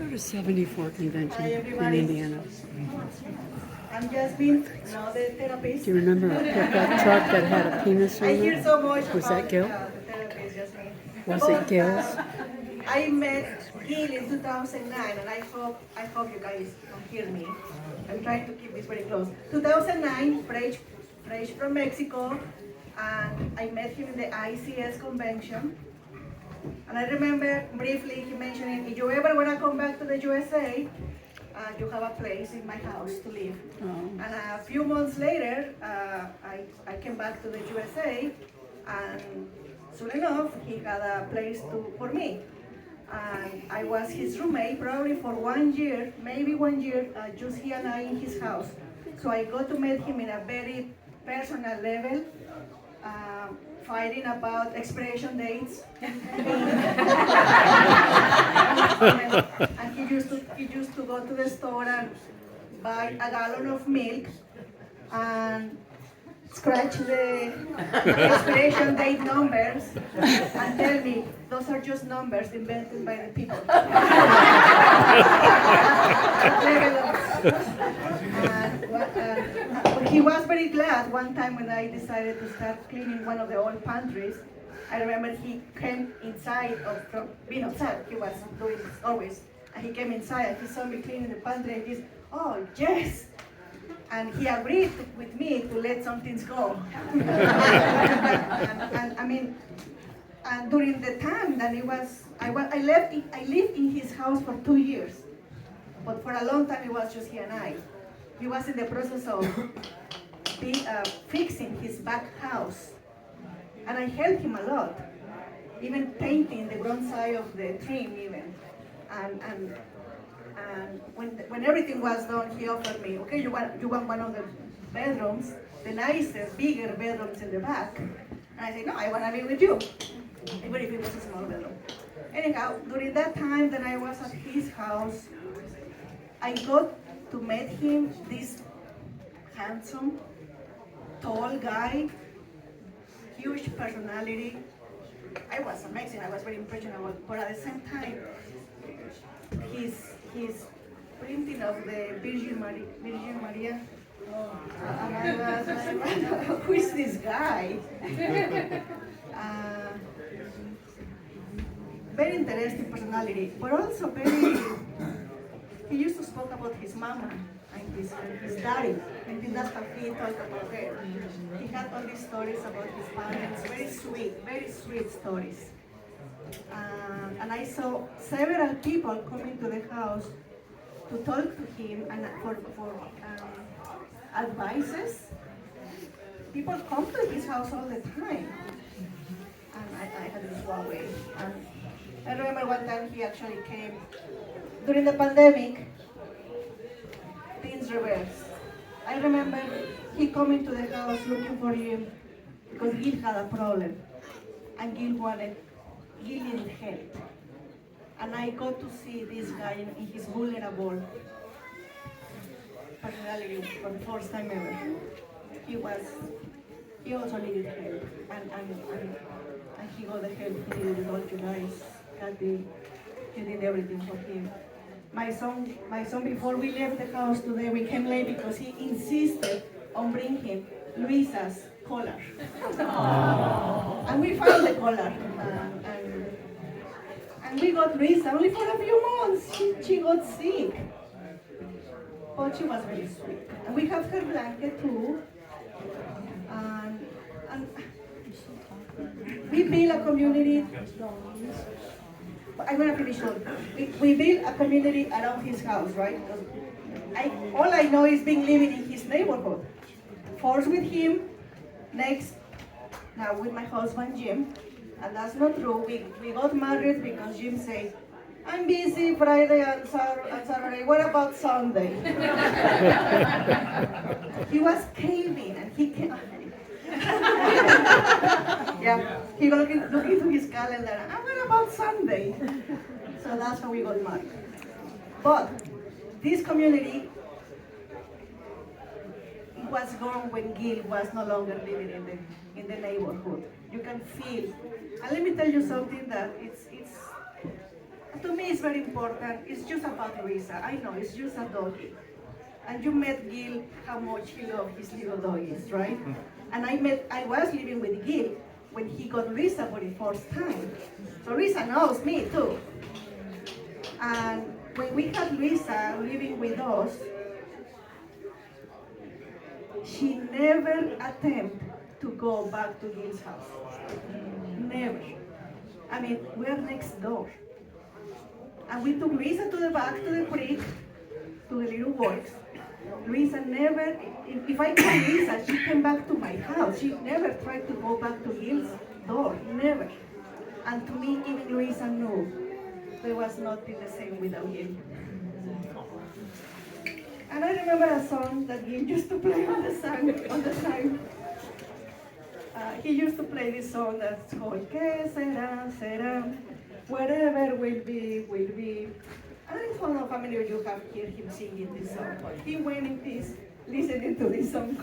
go to 74 convention Hi, in everybody. Indiana. I'm Yasmin, now the therapist. Do you remember a pickup truck that had a penis I on hear it? so much Was about that Gill? the therapist, Yasmin. Was But, it Gill's? I met Gill in 2009, and I hope you guys can hear me. I'm trying to keep this very close. 2009, fresh from Mexico, and I met him in the ICS convention. And I remember briefly he mentioning, if you ever want to come back to the USA, you have a place in my house to live. Oh. And a few months later, I came back to the USA, and soon enough, he had a place for me. And I was his roommate probably for 1 year, maybe 1 year, just he and I in his house. So I got to meet him in a very personal level, fighting about expiration dates. And he used to go to the store and buy a gallon of milk and scratch the expiration date numbers and tell me those are just numbers invented by the people. And he was very glad one time when I decided to start cleaning one of the old pantries. I remember he came inside from being outside. He was doing this always. And he came inside and he saw me cleaning the pantry and he's, oh yes. And he agreed with me to let some things go. and I mean, and during the time that I lived in his house for 2 years. But for a long time it was just he and I. He was in the process of fixing his back house. And I helped him a lot, even painting the front side of the trim even. And when everything was done, he offered me, okay, you want one of the bedrooms, the nicest, bigger bedrooms in the back. And I said, no, I want to live with you, even if it was a small bedroom. Anyhow, during that time that I was at his house, I got to meet him, this handsome, tall guy, huge personality. I was amazing, I was very impressionable, but at the same time, his printing of the Virgin Maria. And I was like, who is this guy? Very interesting personality, but also he used to speak about his mama and his daddy, and that's how he talked about her. He had all these stories about his parents, very sweet stories. And I saw several people coming to the house to talk to him and for advices. People come to his house all the time. And I had this one way. And I remember one time he actually came during the pandemic, things reversed. I remember he coming to the house looking for him because Gil had a problem. And Gil needed help. And I got to see this guy in his vulnerable personality for the first time ever. He also needed help. And he got the help he needed with all you guys. He did everything for him. My son, before we left the house today, we came late because he insisted on bringing Luisa's collar. And we found the collar. And we got Luisa only for a few months. She got sick. But she was very sweet. And we have her blanket too. And we built a community. I'm going to finish on. We built a community around his house, right? All I know is being living in his neighborhood. First with him, next, now with my husband, Jim. And that's not true. We got married because Jim said, I'm busy Friday and Saturday. What about Sunday? He was caving and he came. Yeah, he was looking through his calendar. And what about Sunday? So that's how we got married. But this community was gone when Gill was no longer living in the neighborhood. You can feel. And let me tell you something that it's to me it's very important. It's just about Luisa. I know it's just a doggy. And you met Gill, how much he loved his little doggies, right? And I was living with Gill when he got Luisa for the first time. So Luisa knows me too. And when we had Luisa living with us, she never attempted to go back to Gill's house. Never. I mean, we are next door. And we took Luisa to the back to the creek, to the little works. Luisa never, if I call Luisa, she came back to my house. She never tried to go back to Gill's door, never. And to me, even Luisa knew there was nothing the same without Gill. And I remember a song that Gill used to play on the side. He used to play this song that's called Que Será, Será, whatever will be, will be. I don't know how many of you have heard him singing this song. He went in peace listening to this song.